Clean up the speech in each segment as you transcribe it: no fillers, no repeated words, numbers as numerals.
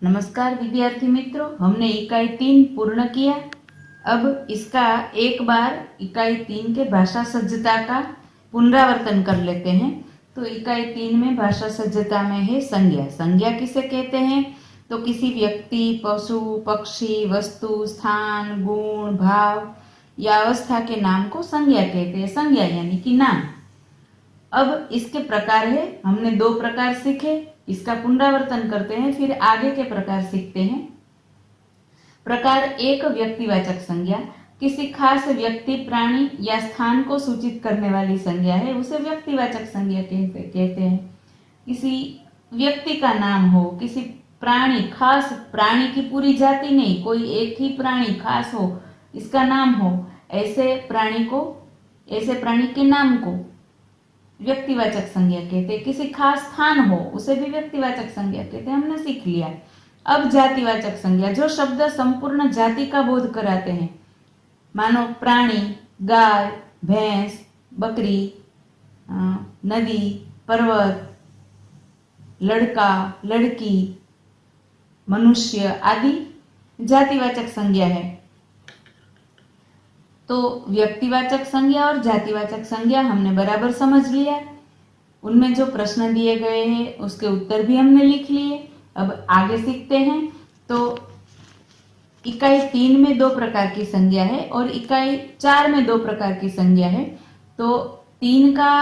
नमस्कार विद्यार्थी मित्रों, हमने इकाई 3 पूर्ण किया। अब इसका एक बार इकाई 3 के भाषा सज्जता का पुनरावर्तन कर लेते हैं। तो इकाई 3 में भाषा सज्जता में है संज्ञा। संज्ञा किसे कहते हैं? तो किसी व्यक्ति, पशु, पक्षी, वस्तु, स्थान, गुण, भाव या अवस्था के नाम को संज्ञा कहते हैं। संज्ञा यानी कि नाम। अब इसके प्रकार है, हमने 2 प्रकार सीखे, इसका पुनरावर्तन करते हैं, फिर आगे के प्रकार सीखते हैं। प्रकार 1, व्यक्तिवाचक संज्ञा। किसी खास व्यक्ति, प्राणी या स्थान को सूचित करने वाली संज्ञा है, उसे व्यक्तिवाचक संज्ञा कहते हैं। किसी व्यक्ति का नाम हो, किसी प्राणी, खास प्राणी की पूरी जाति नहीं, कोई एक ही प्राणी खास हो, इसका नाम हो, ऐसे प्राणी के नाम को व्यक्तिवाचक संज्ञा कहते हैं। किसी खास स्थान हो, उसे भी व्यक्तिवाचक संज्ञा कहते हैं। हमने सीख लिया। अब जातिवाचक संज्ञा, जो शब्द संपूर्ण जाति का बोध कराते हैं, मानो प्राणी, गाय, भैंस, बकरी, नदी, पर्वत, लड़का, लड़की, मनुष्य आदि जातिवाचक संज्ञा है। तो व्यक्तिवाचक संज्ञा और जातिवाचक संज्ञा हमने बराबर समझ लिया। उनमें जो प्रश्न दिए गए हैं उसके उत्तर भी हमने लिख लिए। अब आगे सीखते हैं। तो इकाई 3 में 2 प्रकार की संज्ञा है और इकाई 4 में 2 प्रकार की संज्ञा है। तो 3 का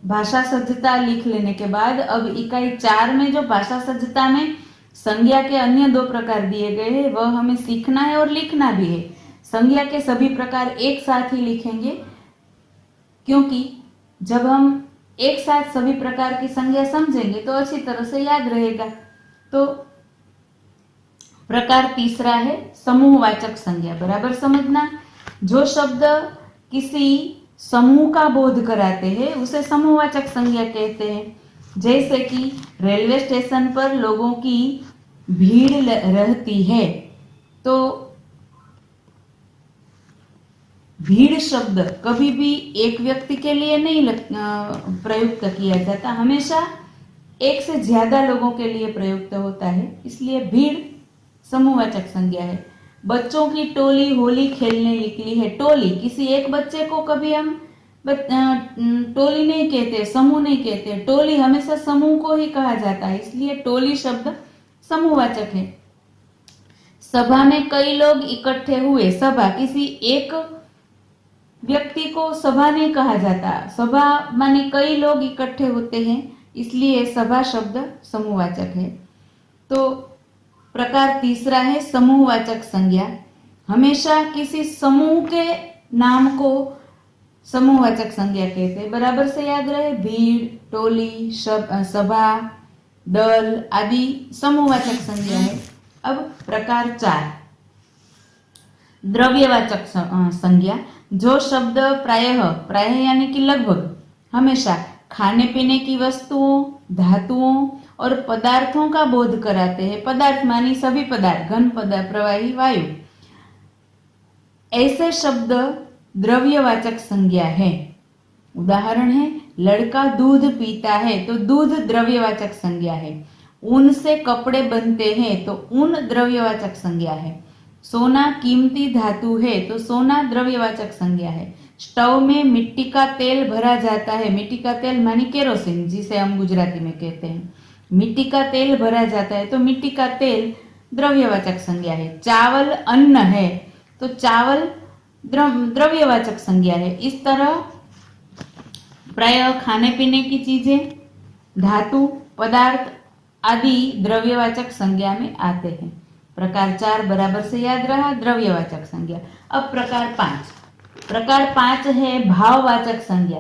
भाषा सज्जता लिख लेने के बाद अब इकाई 4 में जो भाषा सज्जता में संज्ञा के अन्य 2 प्रकार दिए गए हैं वह हमें सीखना है और लिखना भी है। संज्ञा के सभी प्रकार एक साथ ही लिखेंगे, क्योंकि जब हम एक साथ सभी प्रकार की संज्ञा समझेंगे तो अच्छी तरह से याद रहेगा। तो प्रकार 3 है समूहवाचक संज्ञा। बराबर समझना, जो शब्द किसी समूह का बोध कराते हैं उसे समूहवाचक संज्ञा कहते हैं। जैसे कि रेलवे स्टेशन पर लोगों की भीड़ रहती है, तो भीड़ शब्द कभी भी एक व्यक्ति के लिए नहीं प्रयुक्त किया जाता, हमेशा एक से ज्यादा लोगों के लिए प्रयुक्त होता है, इसलिए भीड़ समूहवाचक संज्ञा है। बच्चों की टोली होली खेलने निकली है। टोली, किसी एक बच्चे को कभी हम टोली नहीं कहते, समूह नहीं कहते, टोली हमेशा समूह को ही कहा जाता है, इसलिए टोली शब्द समूहवाचक है। सभा में कई लोग इकट्ठे हुए। सभा, किसी एक व्यक्ति को सभा नहीं कहा जाता, सभा माने कई लोग इकट्ठे होते हैं, इसलिए सभा शब्द समूहवाचक है। तो प्रकार 3 है समूहवाचक संज्ञा। हमेशा किसी समूह के नाम को समूहवाचक संज्ञा कहते हैं। बराबर से याद रहे, भीड़, टोली, सभा, दल आदि समूहवाचक संज्ञा है। अब प्रकार 4, द्रव्यवाचक संज्ञा। जो शब्द प्रायः यानी कि लगभग हमेशा खाने पीने की वस्तुओं, धातुओं और पदार्थों का बोध कराते हैं। पदार्थ मानी सभी पदार्थ, घन पदार्थ, प्रवाही, वायु, ऐसे शब्द द्रव्यवाचक संज्ञा है। उदाहरण है, लड़का दूध पीता है, तो दूध द्रव्यवाचक संज्ञा है। ऊन से कपड़े बनते हैं, तो ऊन द्रव्यवाचक संज्ञा है। सोना कीमती धातु है, तो सोना द्रव्यवाचक संज्ञा है। स्टव में मिट्टी का तेल भरा जाता है। मिट्टी का तेल मानी केरोसिन, जिसे हम गुजराती में कहते हैं। मिट्टी का तेल भरा जाता है, तो मिट्टी का तेल द्रव्यवाचक संज्ञा है। चावल अन्न है, तो चावल द्रव्यवाचक संज्ञा है। इस तरह प्रायः खाने पीने की चीजें, धातु, पदार्थ आदि द्रव्यवाचक संज्ञा में आते हैं। प्रकार 4 बराबर से याद रहा, द्रव्यवाचक संज्ञा। अब प्रकार 5, प्रकार 5 है भाववाचक संज्ञा।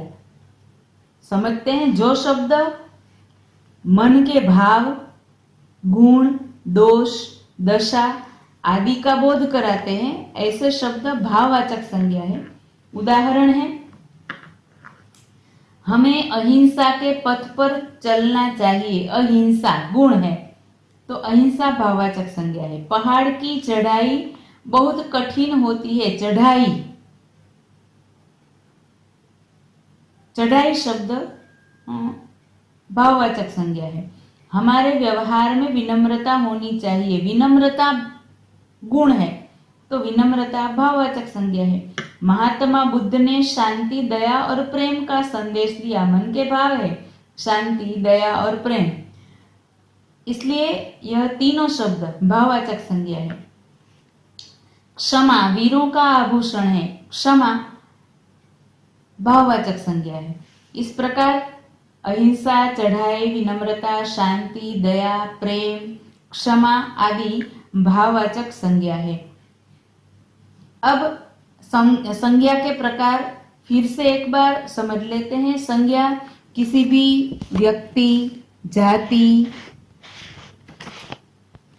समझते हैं, जो शब्द मन के भाव, गुण, दोष, दशा आदि का बोध कराते हैं, ऐसे शब्द भाववाचक संज्ञा है। उदाहरण है, हमें अहिंसा के पथ पर चलना चाहिए। अहिंसा गुण है, तो अहिंसा भाववाचक संज्ञा है। पहाड़ की चढ़ाई बहुत कठिन होती है। चढ़ाई शब्द भाववाचक संज्ञा है। हमारे व्यवहार में विनम्रता होनी चाहिए। विनम्रता गुण है तो विनम्रता भाववाचक संज्ञा है। महात्मा बुद्ध ने शांति, दया और प्रेम का संदेश दिया। मन के भाव है शांति, दया और प्रेम, इसलिए यह तीनों शब्द भाववाचक संज्ञा है। क्षमा वीरों का आभूषण है। क्षमा भाववाचक संज्ञा है। इस प्रकार अहिंसा, चढ़ाई, विनम्रता, शांति, दया, प्रेम, क्षमा आदि भाववाचक संज्ञा है। अब संज्ञा के प्रकार फिर से एक बार समझ लेते हैं। संज्ञा किसी भी व्यक्ति, जाति,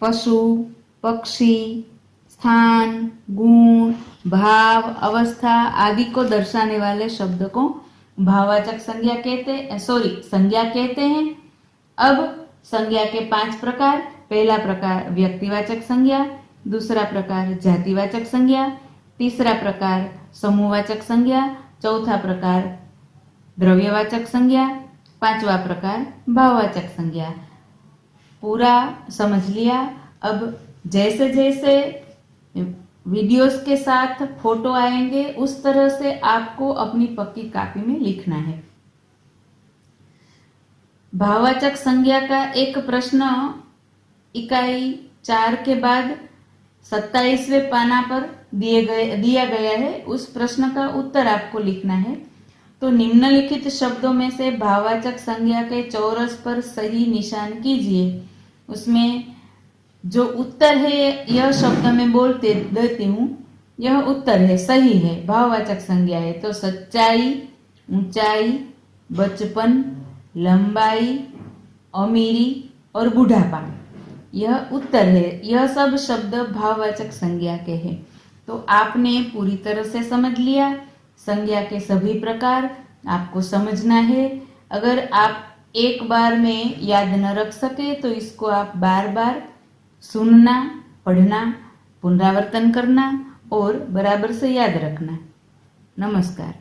पशु, पक्षी, स्थान, गुण, भाव, अवस्था आदि को दर्शाने वाले शब्द को भाववाचक संज्ञा कहते हैं। अब संज्ञा के 5 प्रकार। पहला प्रकार व्यक्तिवाचक संज्ञा, दूसरा प्रकार जातिवाचक संज्ञा, तीसरा प्रकार समूहवाचक संज्ञा, चौथा प्रकार द्रव्यवाचक संज्ञा, पांचवा प्रकार भाववाचक संज्ञा। पूरा समझ लिया। अब जैसे जैसे वीडियोस के साथ फोटो आएंगे उस तरह से आपको अपनी पक्की कॉपी में लिखना है। भाववाचक संज्ञा का एक प्रश्न इकाई 4 के बाद 27वें पाना पर दिया गया है। उस प्रश्न का उत्तर आपको लिखना है। तो निम्नलिखित शब्दों में से भाववाचक संज्ञा के चौरस पर सही निशान कीजिए। उसमें जो उत्तर है यह शब्द मैं बोलते देती हूँ, यह उत्तर है, सही है, भाववाचक संज्ञा है। तो सच्चाई, ऊंचाई, बचपन, लंबाई, अमीरी और बुढ़ापा, यह उत्तर है। यह सब शब्द भाववाचक संज्ञा के हैं। तो आपने पूरी तरह से समझ लिया। संज्ञा के सभी प्रकार आपको समझना है। अगर आप एक बार में याद न रख सके तो इसको आप बार बार सुनना, पढ़ना, पुनरावर्तन करना और बराबर से याद रखना। नमस्कार।